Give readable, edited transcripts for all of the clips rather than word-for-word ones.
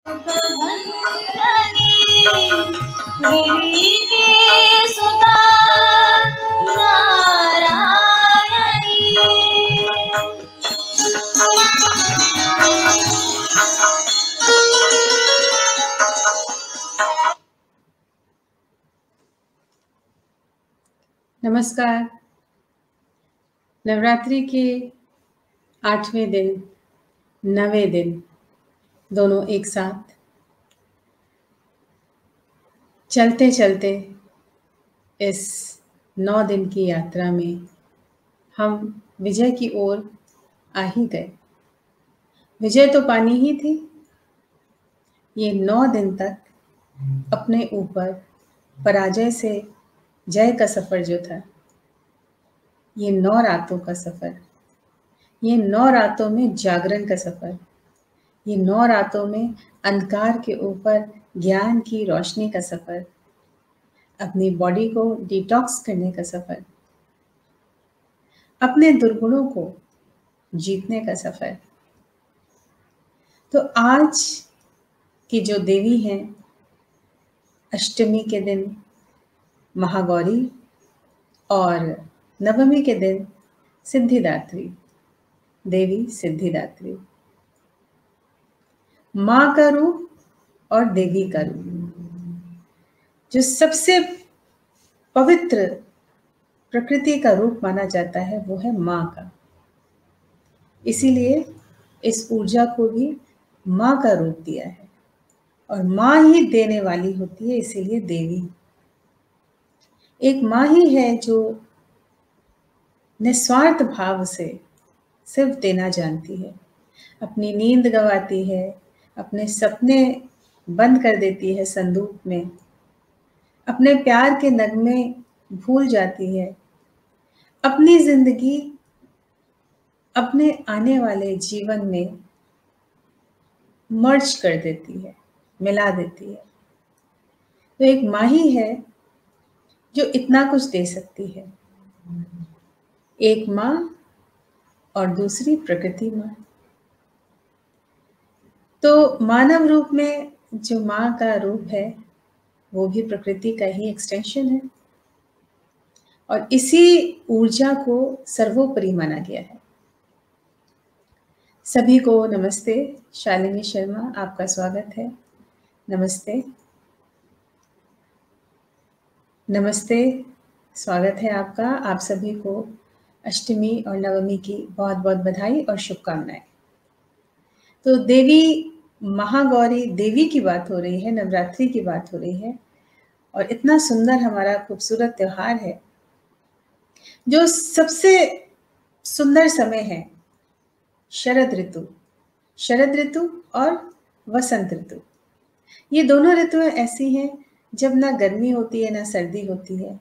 नमस्कार। नवरात्रि के 8वें दिन, 9वें दिन दोनों एक साथ चलते चलते इस 9 दिन की यात्रा में हम विजय की ओर आ ही गए। विजय तो पानी ही थी। ये 9 दिन तक अपने ऊपर पराजय से जय का सफर जो था, ये 9 रातों का सफर, ये 9 रातों में जागरण का सफर, ये 9 रातों में अंधकार के ऊपर ज्ञान की रोशनी का सफर, अपनी बॉडी को डिटॉक्स करने का सफर, अपने दुर्गुणों को जीतने का सफर। तो आज की जो देवी हैं, अष्टमी के दिन महागौरी और नवमी के दिन सिद्धिदात्री, देवी सिद्धिदात्री, माँ का रूप और देवी का रूप, जो सबसे पवित्र प्रकृति का रूप माना जाता है वो है माँ का। इसीलिए इस ऊर्जा को भी माँ का रूप दिया है और माँ ही देने वाली होती है, इसीलिए देवी। एक माँ ही है जो निस्वार्थ भाव से सिर्फ देना जानती है, अपनी नींद गंवाती है, अपने सपने बंद कर देती है संदूक में, अपने प्यार के नगमे भूल जाती है, अपनी जिंदगी अपने आने वाले जीवन में मर्ज कर देती है, मिला देती है। तो एक माँ ही है जो इतना कुछ दे सकती है, एक माँ और दूसरी प्रकृति माँ। तो मानव रूप में जो माँ का रूप है वो भी प्रकृति का ही एक्सटेंशन है और इसी ऊर्जा को सर्वोपरि माना गया है। सभी को नमस्ते। शालिनी शर्मा, आपका स्वागत है। नमस्ते नमस्ते, स्वागत है आपका। आप सभी को अष्टमी और नवमी की बहुत बहुत बधाई और शुभकामनाएं। तो देवी महागौरी देवी की बात हो रही है, नवरात्रि की बात हो रही है और इतना सुंदर हमारा खूबसूरत त्योहार है। जो सबसे सुंदर समय है शरद ऋतु और वसंत ऋतु। ये दोनों ऋतुएं ऐसी हैं जब ना गर्मी होती है ना सर्दी होती है।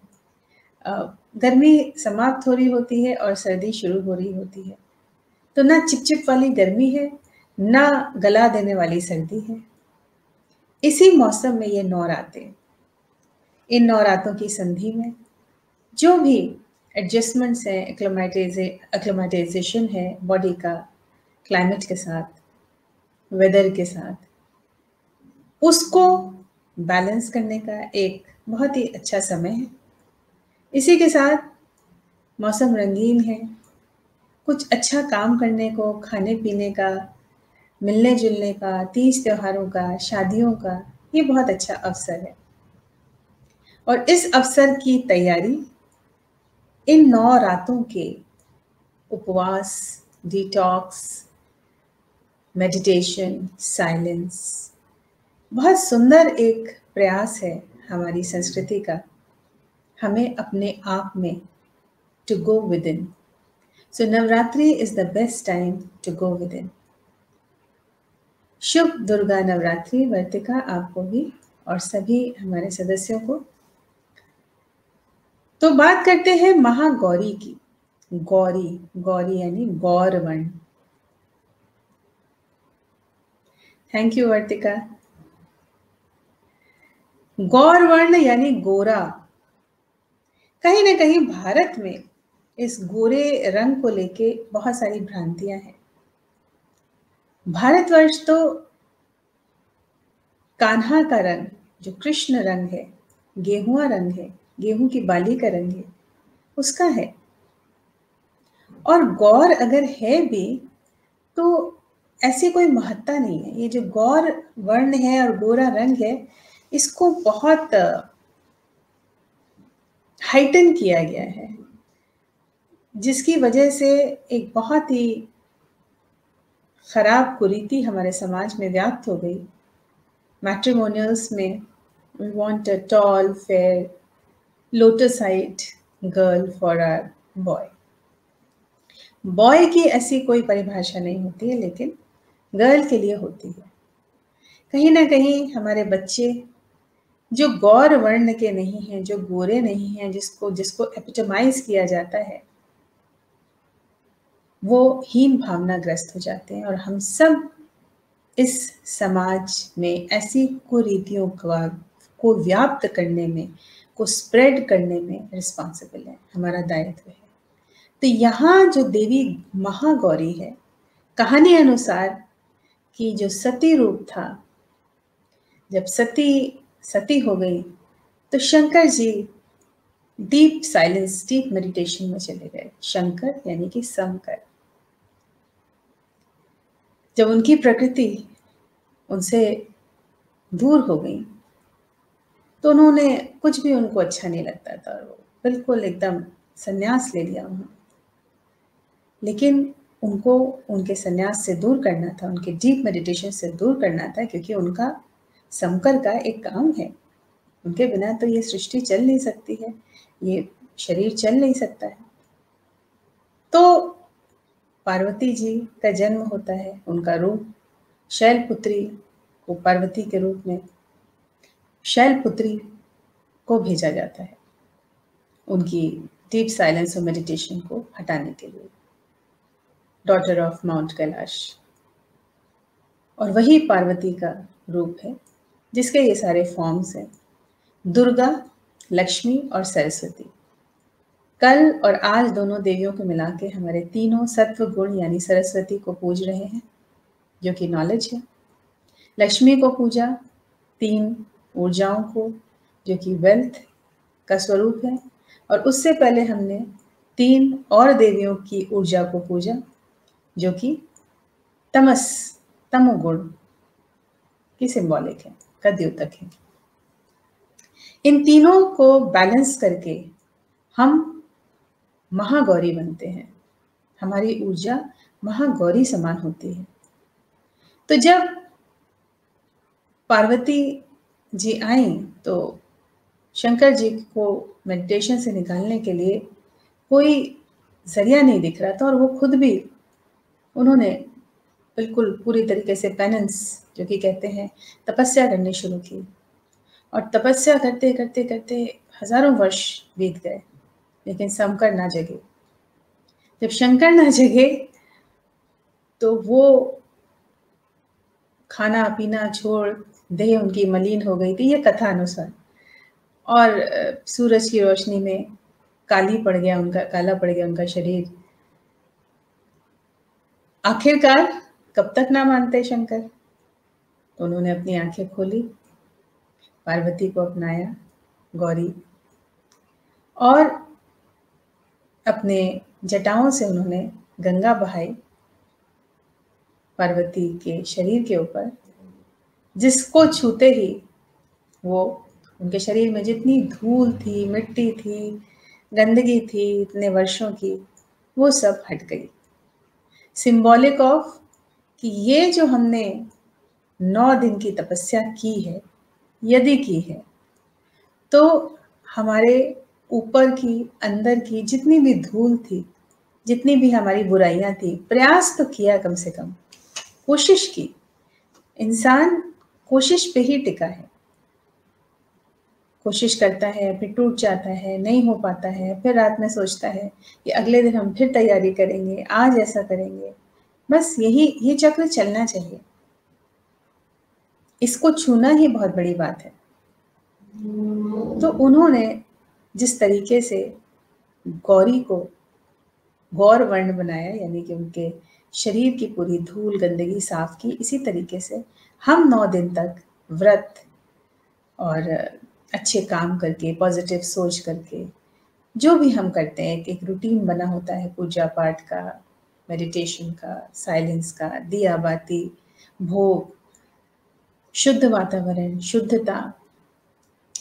गर्मी समाप्त हो रही होती है और सर्दी शुरू हो रही होती है। तो ना चिपचिप वाली गर्मी है, ना गला देने वाली सर्दी है। इसी मौसम में ये 9 रातें, इन 9 रातों की संधि में जो भी एडजस्टमेंट्स है, एक्लेमेटाइजेशन है बॉडी का क्लाइमेट के साथ, वेदर के साथ, उसको बैलेंस करने का एक बहुत ही अच्छा समय है। इसी के साथ मौसम रंगीन है, कुछ अच्छा काम करने को, खाने पीने का, मिलने जुलने का, तीज त्योहारों का, शादियों का, ये बहुत अच्छा अवसर है। और इस अवसर की तैयारी इन 9 रातों के उपवास, डिटॉक्स, मेडिटेशन, साइलेंस, बहुत सुंदर एक प्रयास है हमारी संस्कृति का, हमें अपने आप में to go within. So Navratri is the best time to go within. शुभ दुर्गा नवरात्रि वर्तिका आपको भी और सभी हमारे सदस्यों को। तो बात करते हैं महागौरी की। गौरी यानी गौरवर्ण। थैंक यू वर्तिका। गौरवर्ण यानी गोरा। कहीं ना कहीं भारत में इस गोरे रंग को लेके बहुत सारी भ्रांतियां हैं। भारतवर्ष तो कान्हा का रंग जो कृष्ण रंग है, गेहुआ रंग है, गेहूं की बाली का रंग है, उसका है। और गौर अगर है भी तो ऐसी कोई महत्ता नहीं है। ये जो गौर वर्ण है और गोरा रंग है, इसको बहुत हाइटन किया गया है, जिसकी वजह से एक बहुत ही खराब कुरीति हमारे समाज में व्याप्त हो गई। मैट्रिमोनियल्स में we want a tall, fair, lotus-eyed girl for our boy. Boy की ऐसी कोई परिभाषा नहीं होती है, लेकिन गर्ल के लिए होती है। कहीं ना कहीं हमारे बच्चे जो गौर वर्ण के नहीं हैं, जो गोरे नहीं हैं, जिसको जिसको एपिटमाइज किया जाता है, वो हीन भावनाग्रस्त हो जाते हैं। और हम सब इस समाज में ऐसी कुरीतियों को व्याप्त करने में, को स्प्रेड करने में रिस्पॉन्सिबल है, हमारा दायित्व है। तो यहाँ जो देवी महागौरी है, कहानी अनुसार कि जो सती रूप था, जब सती हो गई तो Shankar ji deep silence, deep meditation में चले गए। शंकर यानी कि शंकर, जब उनकी प्रकृति उनसे दूर हो गई तो उन्होंने कुछ भी उनको अच्छा नहीं लगता था, और वो बिल्कुल एकदम संन्यास ले लिया उन्होंने। लेकिन उनको उनके संन्यास से दूर करना था, उनके डीप मेडिटेशन से दूर करना था, क्योंकि उनका शंकर का एक काम है। उनके बिना तो ये सृष्टि चल नहीं सकती है, ये शरीर चल नहीं सकता है। तो पार्वती जी का जन्म होता है, उनका रूप शैलपुत्री को पार्वती के रूप में शैलपुत्री को भेजा जाता है, उनकी डीप साइलेंस और मेडिटेशन को हटाने के लिए, डॉटर ऑफ माउंट कैलाश। और वही पार्वती का रूप है जिसके ये सारे फॉर्म्स हैं, दुर्गा, लक्ष्मी और सरस्वती। कल और आज दोनों देवियों को मिला के हमारे तीनों सत्व गुण यानी सरस्वती को पूज रहे हैं, जो कि नॉलेज है। लक्ष्मी को पूजा 3 ऊर्जाओं को, जो कि वेल्थ का स्वरूप है। और उससे पहले हमने 3 और देवियों की ऊर्जा को पूजा, जो कि तमोगुण की सिंबॉलिक है, का द्योतक है। इन तीनों को बैलेंस करके हम महागौरी बनते हैं, हमारी ऊर्जा महागौरी समान होती है। तो जब पार्वती जी आई तो शंकर जी को मेडिटेशन से निकालने के लिए कोई जरिया नहीं दिख रहा था, और वो खुद भी, उन्होंने बिल्कुल पूरी तरीके से पेनेंस, जो कि कहते हैं, तपस्या करनी शुरू की। और तपस्या करते करते करते हजारों वर्ष बीत गए, लेकिन शंकर ना जगे। जब शंकर ना जगे तो वो खाना पीना छोड़, देह उनकी मलिन हो गई थी, ये कथा अनुसार। और सूरज की रोशनी में काला पड़ गया उनका शरीर। आखिरकार कब तक ना मानते शंकर, तो उन्होंने अपनी आंखें खोली, पार्वती को अपनाया, गौरी, और अपने जटाओं से उन्होंने गंगा बहाई पार्वती के शरीर के ऊपर, जिसको छूते ही वो, उनके शरीर में जितनी धूल थी, मिट्टी थी, गंदगी थी इतने वर्षों की, वो सब हट गई। सिंबॉलिक ऑफ कि ये जो हमने 9 दिन की तपस्या की है, यदि की है, तो हमारे ऊपर की, अंदर की जितनी भी धूल थी, जितनी भी हमारी बुराइयां थी, प्रयास तो किया, कम से कम कोशिश की। इंसान कोशिश पे ही टिका है। कोशिश करता है, फिर टूट जाता है, नहीं हो पाता है, फिर रात में सोचता है कि अगले दिन हम फिर तैयारी करेंगे, आज ऐसा करेंगे। बस ये चक्र चलना चाहिए। इसको छूना ही बहुत बड़ी बात है। तो उन्होंने जिस तरीके से गौरी को गौर वर्ण बनाया, यानी कि उनके शरीर की पूरी धूल गंदगी साफ की, इसी तरीके से हम 9 दिन तक व्रत और अच्छे काम करके, पॉजिटिव सोच करके, जो भी हम करते हैं, एक रूटीन बना होता है पूजा पाठ का, मेडिटेशन का, साइलेंस का, दिया बाती, भोग, शुद्ध वातावरण, शुद्धता,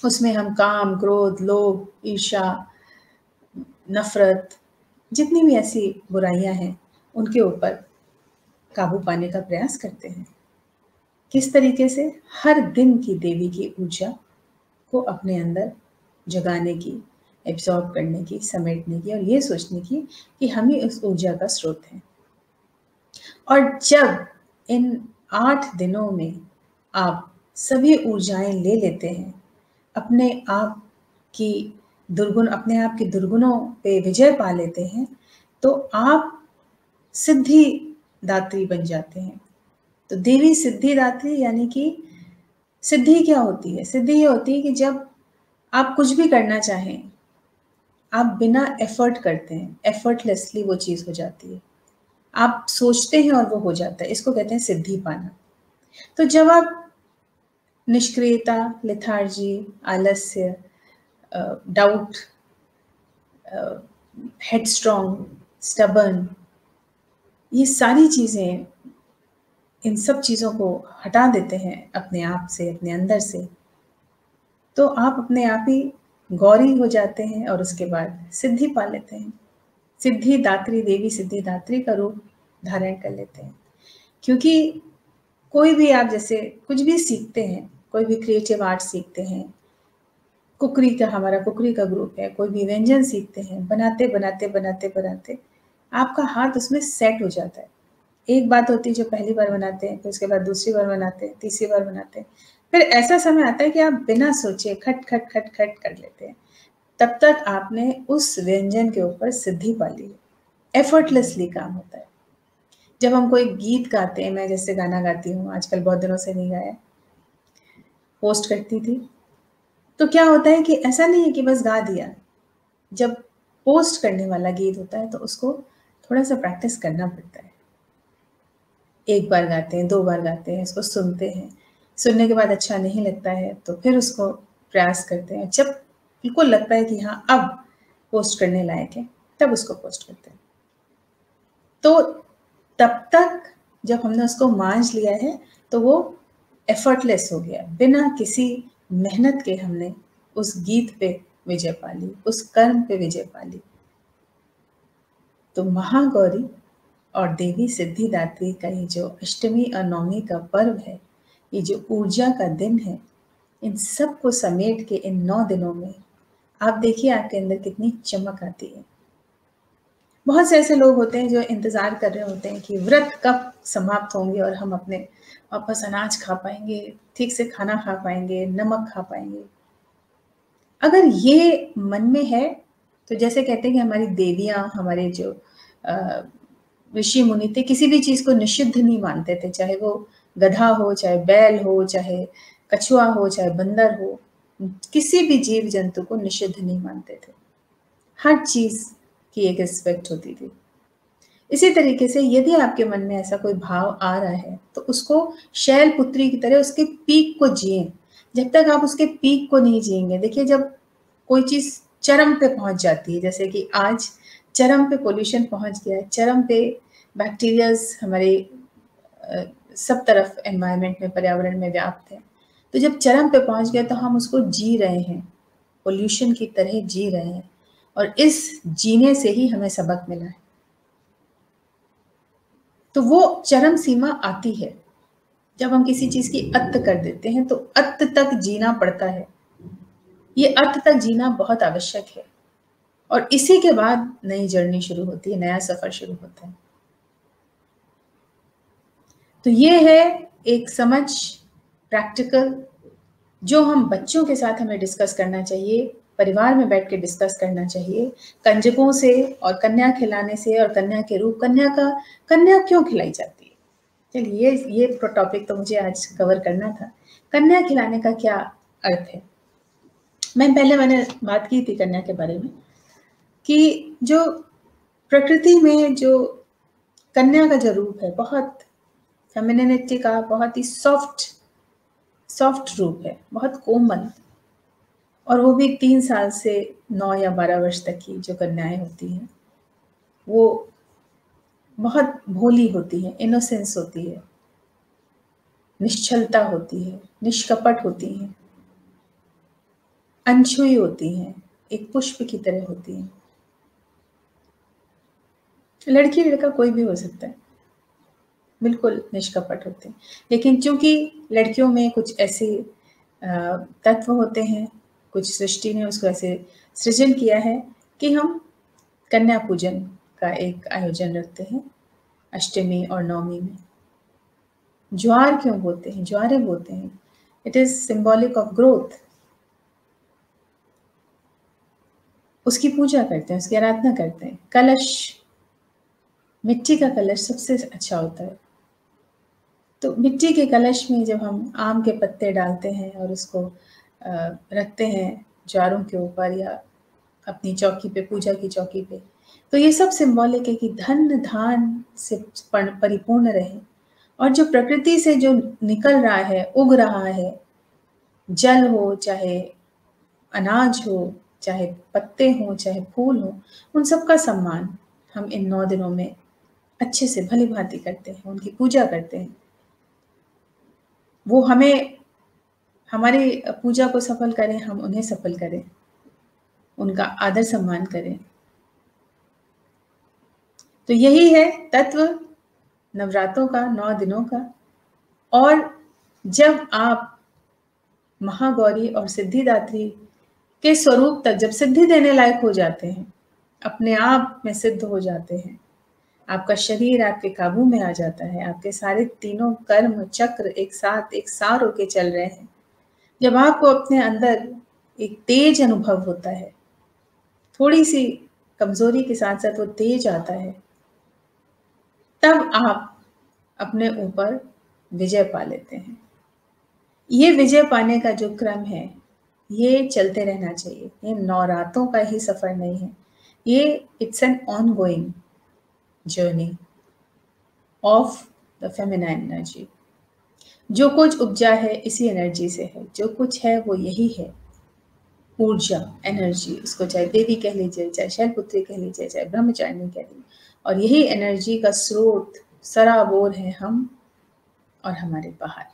उसमें हम काम, क्रोध, लोभ, ईर्ष्या, नफरत, जितनी भी ऐसी बुराइयां हैं उनके ऊपर काबू पाने का प्रयास करते हैं। किस तरीके से? हर दिन की देवी की ऊर्जा को अपने अंदर जगाने की, एब्जॉर्ब करने की, समेटने की और ये सोचने की कि हम ही उस ऊर्जा का स्रोत हैं। और जब इन 8 दिनों में आप सभी ऊर्जाएं ले लेते हैं, अपने आप के दुर्गुणों पे विजय पा लेते हैं, तो आप सिद्धि दात्री बन जाते हैं। तो देवी सिद्धि दात्री यानी कि सिद्धि क्या होती है? सिद्धि ये होती है कि जब आप कुछ भी करना चाहें, आप बिना एफर्ट करते हैं, एफर्टलेसली वो चीज़ हो जाती है। आप सोचते हैं और वो हो जाता है। इसको कहते हैं सिद्धि पाना। तो जब आप निष्क्रियता, लेथार्जी, आलस्य, डाउट, हेडस्ट्रॉन्ग, स्टबर्न, ये सारी चीज़ें, इन सब चीज़ों को हटा देते हैं अपने आप से, अपने अंदर से, तो आप अपने आप ही गौरी हो जाते हैं और उसके बाद सिद्धि पा लेते हैं। सिद्धि दात्री, देवी सिद्धि दात्री का रूप धारण कर लेते हैं। क्योंकि कोई भी आप जैसे कुछ भी सीखते हैं, कोई भी क्रिएटिव आर्ट सीखते हैं, हमारा कुकरी का ग्रुप है, कोई भी व्यंजन सीखते हैं, बनाते बनाते बनाते बनाते आपका हाथ उसमें सेट हो जाता है। एक बात होती है जो पहली बार बनाते हैं, फिर उसके बाद दूसरी बार बनाते हैं, तीसरी बार बनाते हैं, फिर ऐसा समय आता है कि आप बिना सोचे खट खट खट खट कर लेते हैं। तब तक आपने उस व्यंजन के ऊपर सिद्धि पा ली है। एफर्टलेसली काम होता है। जब हम कोई गीत गाते हैं, मैं जैसे गाना गाती हूँ, आजकल बहुत दिनों से नहीं गाया, पोस्ट करती थी, तो क्या होता है कि ऐसा नहीं है कि बस गा दिया। जब पोस्ट करने वाला गीत होता है तो उसको थोड़ा सा प्रैक्टिस करना पड़ता है। एक बार गाते हैं, 2 बार गाते हैं, उसको सुनते हैं, सुनने के बाद अच्छा नहीं लगता है तो फिर उसको प्रयास करते हैं। जब बिल्कुल लगता है कि हाँ अब पोस्ट करने लायक है, तब उसको पोस्ट करते हैं। तो तब तक जब हमने उसको मांझ लिया है तो वो एफर्टलेस हो गया, बिना किसी मेहनत के हमने उस गीत पे विजय पा ली, उस कर्म पे विजय पा ली। तो महागौरी और देवी सिद्धिदात्री का ये जो अष्टमी और नवमी का पर्व है, ये जो ऊर्जा का दिन है, इन सब को समेट के इन 9 दिनों में आप देखिए आपके अंदर कितनी चमक आती है। बहुत से ऐसे लोग होते हैं जो इंतज़ार कर रहे होते हैं कि व्रत कब समाप्त होंगे और हम अपने वापस अनाज खा पाएंगे, ठीक से खाना खा पाएंगे, नमक खा पाएंगे। अगर ये मन में है तो जैसे कहते हैं कि हमारी देवियाँ, हमारे जो ऋषि मुनि थे, किसी भी चीज़ को निषिद्ध नहीं मानते थे, चाहे वो गधा हो, चाहे बैल हो, चाहे कछुआ हो, चाहे बंदर हो, किसी भी जीव जंतु को निषिद्ध नहीं मानते थे। हर चीज़ की एक रिस्पेक्ट होती थी। इसी तरीके से यदि आपके मन में ऐसा कोई भाव आ रहा है तो उसको शैलपुत्री की तरह उसके पीक को जिएं। जब तक आप उसके पीक को नहीं जिएंगे, देखिए जब कोई चीज़ चरम पे पहुंच जाती है, जैसे कि आज चरम पे पोल्यूशन पहुंच गया है, चरम पे बैक्टीरियाज हमारे सब तरफ एनवायरनमेंट में, पर्यावरण में व्याप्त है, तो जब चरम पे पहुंच गया तो हम उसको जी रहे हैं, पोल्यूशन की तरह जी रहे हैं, और इस जीने से ही हमें सबक मिला है। तो वो चरम सीमा आती है जब हम किसी चीज की अत्त कर देते हैं, तो अत्त तक जीना पड़ता है। ये अत्त तक जीना बहुत आवश्यक है, और इसी के बाद नई जर्नी शुरू होती है, नया सफर शुरू होता है। तो ये है एक समझ, प्रैक्टिकल, जो हम बच्चों के साथ हमें डिस्कस करना चाहिए, परिवार में बैठ के डिस्कस करना चाहिए। कंजकों से और कन्या खिलाने से, और कन्या के रूप, कन्या क्यों खिलाई जाती है, चलिए ये टॉपिक तो मुझे आज कवर करना था। कन्या खिलाने का क्या अर्थ है? मैंने बात की थी कन्या के बारे में कि जो प्रकृति में जो कन्या का जो रूप है, बहुत फेमिनिनिटी का, बहुत ही सॉफ्ट सॉफ्ट रूप है, बहुत कोमल, और वो भी 3 साल से 9 या 12 वर्ष तक की जो कन्याएं होती हैं, वो बहुत भोली होती हैं, इनोसेंस होती है, निश्चलता होती है, निष्कपट होती हैं, अनछुई होती हैं, एक पुष्प की तरह होती हैं। लड़की लड़का कोई भी हो सकता है, बिल्कुल निष्कपट होते हैं। लेकिन चूंकि लड़कियों में कुछ ऐसे तत्व होते हैं, कुछ सृष्टि ने उसको ऐसे सृजन किया है कि हम कन्या पूजन का एक आयोजन रखते हैं अष्टमी और नवमी में। ज्वार क्यों बोते हैं? ज्वारे बोते हैं। It is symbolic of growth. उसकी पूजा करते हैं, उसकी आराधना करते हैं। कलश, मिट्टी का कलश सबसे अच्छा होता है। तो मिट्टी के कलश में जब हम आम के पत्ते डालते हैं और उसको रखते हैं ज्वारों के ऊपर या अपनी चौकी पे, पूजा की चौकी पे, तो ये सब सिंबॉलिक है कि धन धान से परिपूर्ण रहे। और जो प्रकृति से जो निकल रहा है, उग रहा है, जल हो, चाहे अनाज हो, चाहे पत्ते हो, चाहे फूल हो, उन सब का सम्मान हम इन 9 दिनों में अच्छे से भली भांति करते हैं, उनकी पूजा करते हैं। वो हमें, हमारी पूजा को सफल करें, हम उन्हें सफल करें, उनका आदर सम्मान करें। तो यही है तत्व नवरात्रों का, 9 दिनों का। और जब आप महागौरी और सिद्धिदात्री के स्वरूप तक जब सिद्धि देने लायक हो जाते हैं, अपने आप में सिद्ध हो जाते हैं, आपका शरीर आपके काबू में आ जाता है, आपके सारे तीनों कर्म चक्र एक साथ एक सार होके चल रहे हैं, जब आपको अपने अंदर एक तेज अनुभव होता है, थोड़ी सी कमजोरी के साथ साथ वो तेज आता है, तब आप अपने ऊपर विजय पा लेते हैं। ये विजय पाने का जो क्रम है, ये चलते रहना चाहिए। ये नवरात्रों का ही सफर नहीं है, ये it's an on going journey of the feminine energy. जो कुछ उपजा है इसी एनर्जी से है, जो कुछ है वो यही है, ऊर्जा, एनर्जी। उसको चाहे देवी कह लीजिए, चाहे शैलपुत्री कह लीजिए, चाहे ब्रह्मचारिणी कह लीजिए, और यही एनर्जी का स्रोत सराबोर है हम और हमारे बाहर।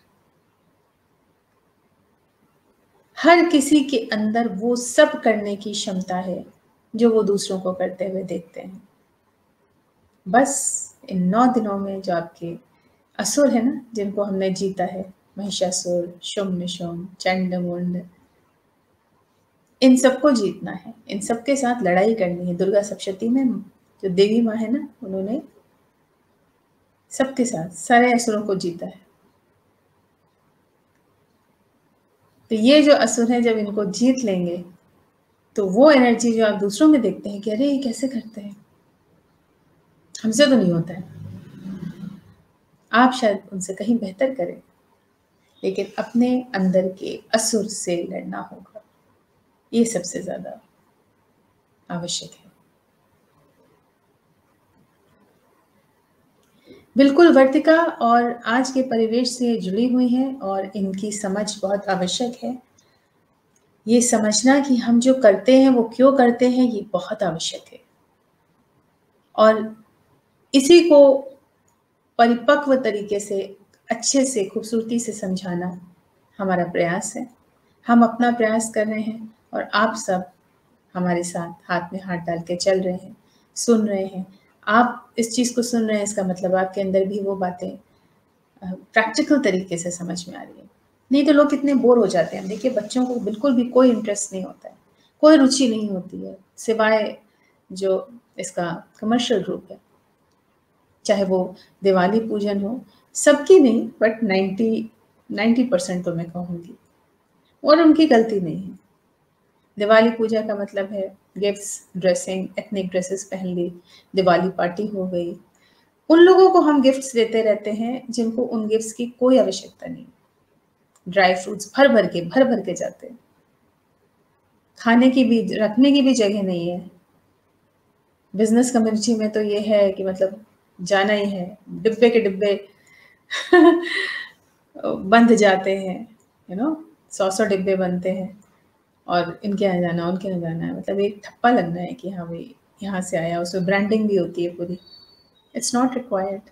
हर किसी के अंदर वो सब करने की क्षमता है जो वो दूसरों को करते हुए देखते हैं। बस इन 9 दिनों में जो आपके असुर है ना, जिनको हमने जीता है, महिषासुर, शुम्भ निशुम्भ, चंड मुंड, इन सबको जीतना है, इन सबके साथ लड़ाई करनी है। दुर्गा सप्तशती में जो देवी माँ है ना, उन्होंने सबके साथ सारे असुरों को जीता है। तो ये जो असुर हैं, जब इनको जीत लेंगे तो वो एनर्जी जो आप दूसरों में देखते हैं कि अरे ये कैसे करते हैं, हमसे तो नहीं होता है, आप शायद उनसे कहीं बेहतर करें, लेकिन अपने अंदर के असुर से लड़ना होगा। ये सबसे ज्यादा आवश्यक है। बिल्कुल वर्तिका और आज के परिवेश से जुड़ी हुई है और इनकी समझ बहुत आवश्यक है। ये समझना कि हम जो करते हैं वो क्यों करते हैं, ये बहुत आवश्यक है। और इसी को परिपक्व तरीके से, अच्छे से, खूबसूरती से समझाना हमारा प्रयास है। हम अपना प्रयास कर रहे हैं और आप सब हमारे साथ हाथ में हाथ डाल के चल रहे हैं, सुन रहे हैं। आप इस चीज़ को सुन रहे हैं, इसका मतलब आपके अंदर भी वो बातें प्रैक्टिकल तरीके से समझ में आ रही है। नहीं तो लोग कितने बोर हो जाते हैं। देखिए, बच्चों को बिल्कुल भी कोई इंटरेस्ट नहीं होता है, कोई रुचि नहीं होती है, सिवाय जो इसका कमर्शियल रूप है। चाहे वो दिवाली पूजन हो, सबकी नहीं, बट 90% तो मैं कहूँगी, और उनकी गलती नहीं है। दिवाली पूजा का मतलब है गिफ्ट्स, ड्रेसिंग, एथनिक ड्रेसेस पहन ली, दिवाली पार्टी हो गई। उन लोगों को हम गिफ्ट्स देते रहते हैं जिनको उन गिफ्ट्स की कोई आवश्यकता नहीं। ड्राई फ्रूट्स भर भर के जाते हैं, खाने की भी, रखने की भी जगह नहीं है। बिजनेस कम्युनिटी में तो ये है कि मतलब जाना ही है, डिब्बे के डिब्बे बंध जाते हैं, 100 डिब्बे बनते हैं और इनके यहाँ जाना, उनके यहाँ जाना है, मतलब एक ठप्पा लगना है कि हाँ भाई यहाँ से आया, उसमें ब्रांडिंग भी होती है पूरी। It's not required.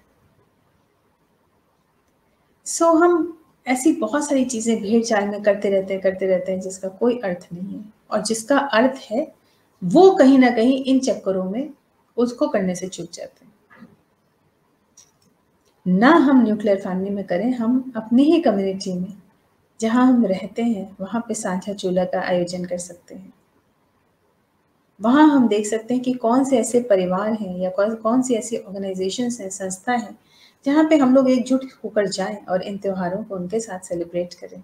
सो हम ऐसी बहुत सारी चीज़ें भेड़-चाल में करते रहते हैं जिसका कोई अर्थ नहीं है, और जिसका अर्थ है वो कहीं न कहीं इन चक्करों में उसको करने से चूक जाते हैं। ना हम न्यूक्लियर फैमिली में करें, हम अपनी ही कम्युनिटी में जहाँ हम रहते हैं वहाँ पे साझा चूल्हा का आयोजन कर सकते हैं। वहाँ हम देख सकते हैं कि कौन से ऐसे परिवार हैं या कौन सी ऐसी ऑर्गेनाइजेशंस हैं, संस्था हैं, जहाँ पे हम लोग एकजुट होकर जाएँ और इन त्योहारों को उनके साथ सेलिब्रेट करें।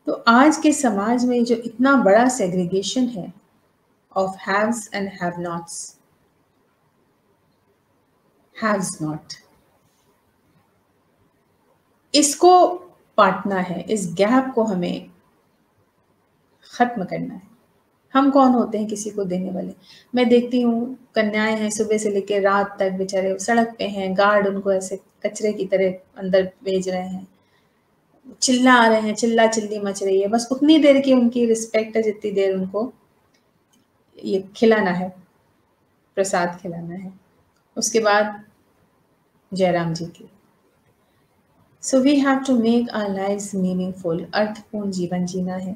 तो आज के समाज में जो इतना बड़ा सेग्रीगेशन है of haves and have nots, haves not, इसको पाटना है, इस गैप को हमें खत्म करना है। हम कौन होते हैं किसी को देने वाले? मैं देखती हूँ कन्याएं हैं, सुबह से लेकर रात तक बेचारे सड़क पे हैं, गार्ड उनको ऐसे कचरे की तरह अंदर भेज रहे हैं, चिल्ला रहे हैं, चिल्ला चिल्ली मच रही है, बस उतनी देर की उनकी रिस्पेक्ट है जितनी देर उनको ये खिलाना है, प्रसाद खिलाना है। उसके बाद जयराम जी की। So we have to make our lives meaningful, अर्थपूर्ण जीवन जीना है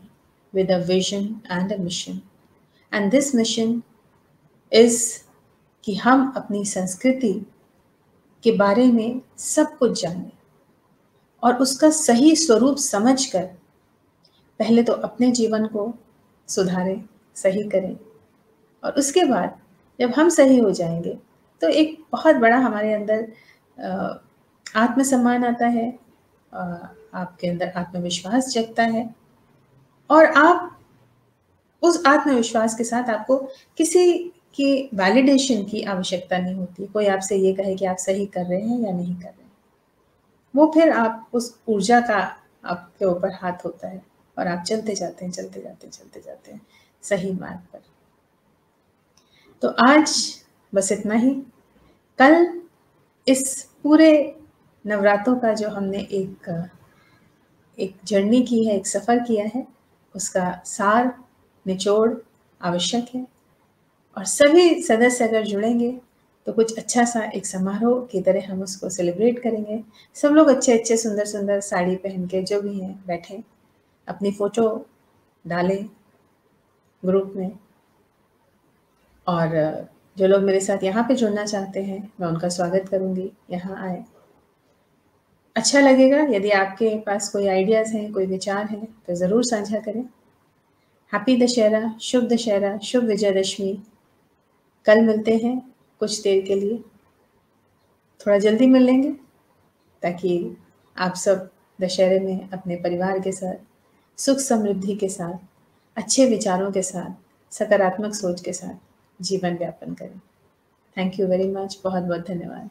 with a vision and a mission. And this mission is कि हम अपनी संस्कृति के बारे में सब कुछ जानें और उसका सही स्वरूप समझकर पहले तो अपने जीवन को सुधारें, सही करें, और उसके बाद जब हम सही हो जाएंगे तो एक बहुत बड़ा हमारे अंदर आत्मसम्मान आता है, आपके अंदर आत्मविश्वास जगता है, और आप उस आत्मविश्वास के साथ आपको किसी की वैलिडेशन की आवश्यकता नहीं होती। कोई आपसे ये कहे कि आप सही कर रहे हैं या नहीं कर रहे हैं, वो फिर आप उस ऊर्जा का आपके ऊपर हाथ होता है और आप चलते जाते हैं सही मार्ग पर। तो आज बस इतना ही। कल इस पूरे नवरात्रों का जो हमने एक जर्नी की है, एक सफ़र किया है, उसका सार निचोड़ आवश्यक है, और सभी सदस्य अगर जुड़ेंगे तो कुछ अच्छा सा एक समारोह की तरह हम उसको सेलिब्रेट करेंगे। सब लोग अच्छे सुंदर साड़ी पहन के जो भी हैं बैठें, अपनी फ़ोटो डालें ग्रुप में, और जो लोग मेरे साथ यहाँ पे जुड़ना चाहते हैं मैं उनका स्वागत करूँगी, यहाँ आए। अच्छा लगेगा। यदि आपके पास कोई आइडियाज़ हैं, कोई विचार हैं तो ज़रूर साझा करें। हैप्पी दशहरा, शुभ विजयदशमी। कल मिलते हैं कुछ देर के लिए, थोड़ा जल्दी मिल लेंगे ताकि आप सब दशहरे में अपने परिवार के साथ, सुख समृद्धि के साथ, अच्छे विचारों के साथ, सकारात्मक सोच के साथ जीवन व्यापन करें। Thank you very much. बहुत बहुत धन्यवाद।